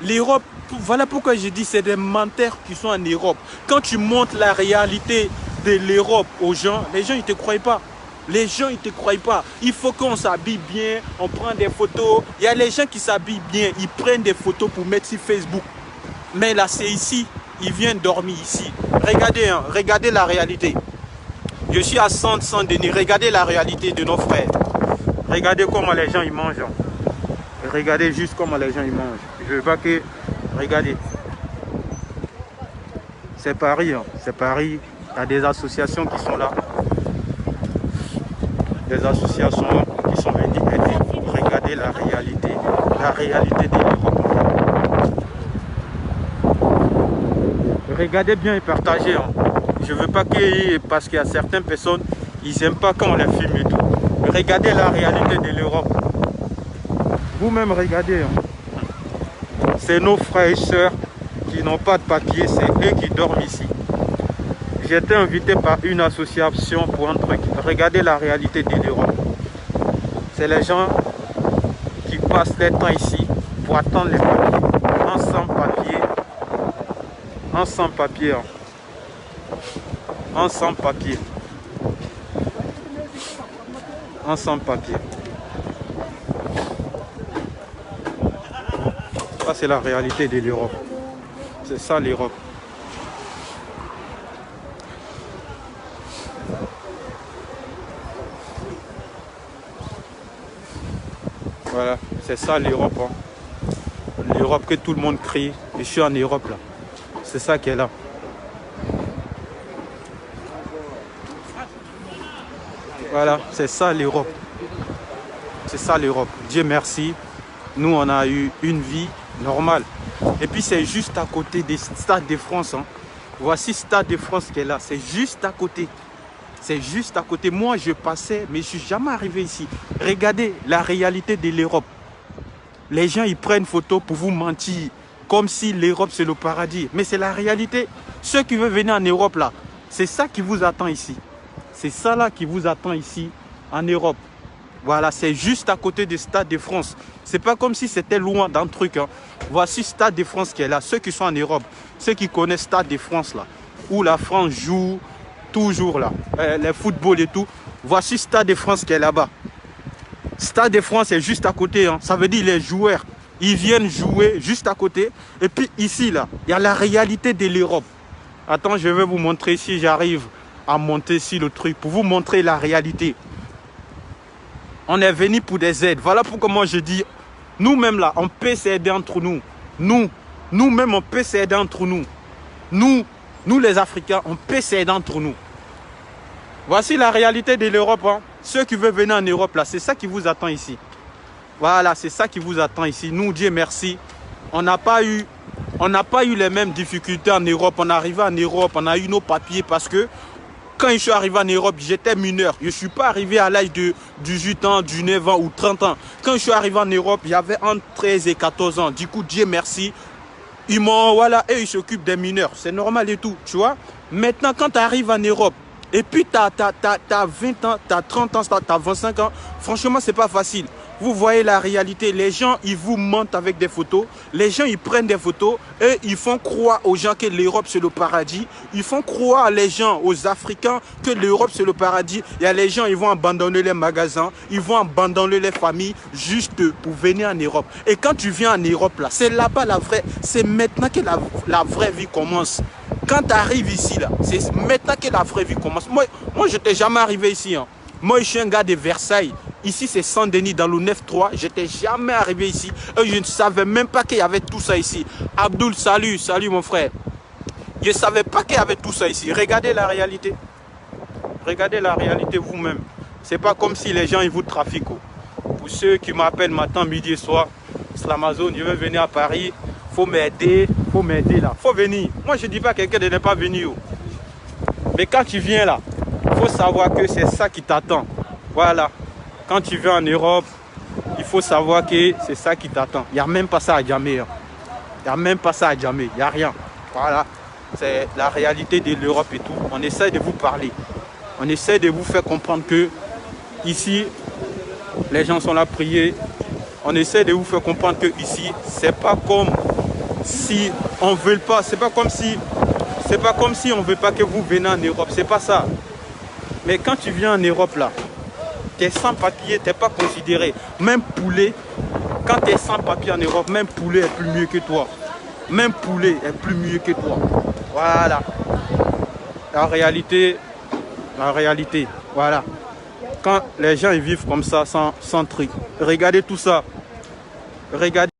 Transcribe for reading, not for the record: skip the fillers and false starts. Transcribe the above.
L'Europe, voilà pourquoi je dis c'est des menteurs qui sont en Europe. Quand tu montres la réalité de l'Europe aux gens, les gens ils ne te croient pas. Les gens, ils ne te croient pas. Il faut qu'on s'habille bien, on prend des photos. Il y a les gens qui s'habillent bien, ils prennent des photos pour mettre sur Facebook. Mais là, c'est ici, ils viennent dormir ici. Regardez, hein, regardez la réalité. Je suis à Saint-Denis, regardez la réalité de nos frères. Regardez comment les gens ils mangent. Hein. Regardez juste comment les gens ils mangent. Je veux pas que... Regardez. C'est Paris, hein. C'est Paris. Il y a des associations qui sont là. Des associations qui sont venues aider. Regardez la réalité de l'Europe. Regardez bien et partagez. Hein. Je veux pas que, parce qu'il y a certaines personnes, ils n'aiment pas quand on les filme et tout. Regardez la réalité de l'Europe. Vous-même regardez. Hein. C'est nos frères et sœurs qui n'ont pas de papier, c'est eux qui dorment ici. J'ai été invité par une association pour un truc. Regardez la réalité de l'Europe. C'est les gens qui passent leur temps ici pour attendre les papiers. Un sans papier. Un sans papier. Un sans papier. Un sans papier. Ça, c'est la réalité de l'Europe. C'est ça l'Europe. Voilà, c'est ça l'Europe. Hein. L'Europe que tout le monde crie. Et je suis en Europe là. C'est ça qui est là. Voilà, c'est ça l'Europe. C'est ça l'Europe. Dieu merci. Nous, on a eu une vie normale. Et puis, c'est juste à côté des Stades de France. Hein. Voici Stade de France qui est là. C'est juste à côté. C'est juste à côté. Moi, je passais, mais je ne suis jamais arrivé ici. Regardez la réalité de l'Europe. Les gens, ils prennent photo pour vous mentir. Comme si l'Europe, c'est le paradis. Mais c'est la réalité. Ceux qui veulent venir en Europe, là, c'est ça qui vous attend ici. C'est ça, là, qui vous attend ici, en Europe. Voilà, c'est juste à côté du Stade de France. C'est pas comme si c'était loin d'un truc. Hein. Voici Stade de France qui est là. Ceux qui sont en Europe, ceux qui connaissent Stade de France, là, où la France joue... Toujours là, les footballs et tout. Voici Stade de France qui est là-bas. Stade de France est juste à côté. Hein. Ça veut dire les joueurs, ils viennent jouer juste à côté. Et puis ici, là, il y a la réalité de l'Europe. Attends, je vais vous montrer si j'arrive à monter ici le truc. Pour vous montrer la réalité. On est venu pour des aides. Voilà pourquoi moi je dis, nous-mêmes là, on peut s'aider entre nous. Nous-mêmes, on peut s'aider entre nous. Nous, les Africains, on peut s'aider entre nous. Voici la réalité de l'Europe. Hein. Ceux qui veulent venir en Europe, là, c'est ça qui vous attend ici. Voilà, c'est ça qui vous attend ici. Nous, Dieu merci, on n'a pas eu les mêmes difficultés en Europe. On est arrivé en Europe, on a eu nos papiers parce que quand je suis arrivé en Europe, j'étais mineur. Je ne suis pas arrivé à l'âge de 18 ans, 19 ans ou 30 ans. Quand je suis arrivé en Europe, j'avais entre 13 et 14 ans. Du coup, Dieu merci. Ils m'ont, voilà, et ils s'occupent des mineurs. C'est normal et tout, tu vois. Maintenant, quand tu arrives en Europe, et puis tu as 20 ans, tu as 30 ans, tu as 25 ans, franchement, c'est pas facile. Vous voyez la réalité. Les gens, ils vous mentent avec des photos. Les gens, ils prennent des photos et ils font croire aux gens que l'Europe, c'est le paradis. Ils font croire les gens, aux Africains, que l'Europe, c'est le paradis. Il y a les gens, ils vont abandonner les magasins, ils vont abandonner les familles juste pour venir en Europe. Et quand tu viens en Europe, là, c'est là-bas la vraie, c'est maintenant que la vraie vie commence. Quand tu arrives ici, là, c'est maintenant que la vraie vie commence. Moi je n'étais jamais arrivé ici. Hein. Moi, je suis un gars de Versailles. Ici, c'est Saint-Denis, dans le 9-3. Je n'étais jamais arrivé ici. Et je ne savais même pas qu'il y avait tout ça ici. Abdoul, salut mon frère. Je ne savais pas qu'il y avait tout ça ici. Regardez la réalité. Regardez la réalité vous-même. Ce n'est pas comme si les gens ils vous trafiquent. Pour ceux qui m'appellent matin, midi et soir, c'est l'Amazon, je veux venir à Paris. Faut m'aider là. Faut venir. Moi, je ne dis pas à quelqu'un de ne pas venir. Mais quand tu viens là, il faut savoir que c'est ça qui t'attend. Voilà. Quand tu viens en Europe, il faut savoir que c'est ça qui t'attend. Il n'y a même pas ça à Djamé. Il n'y a même pas ça à Djamé. Il n'y a rien. Voilà. C'est la réalité de l'Europe et tout. On essaie de vous parler. On essaie de vous faire comprendre que ici, les gens sont là à prier. On essaie de vous faire comprendre que ici, c'est pas comme si on veut pas, c'est pas comme si on veut pas que vous venez en Europe, c'est pas ça. Mais quand tu viens en Europe là, tu es sans papier, tu n'es pas considéré. Même poulet, quand tu es sans papier en Europe, même poulet est plus mieux que toi. Même poulet est plus mieux que toi. Voilà. La réalité, voilà. Quand les gens ils vivent comme ça, sans truc. Regardez tout ça. Regardez.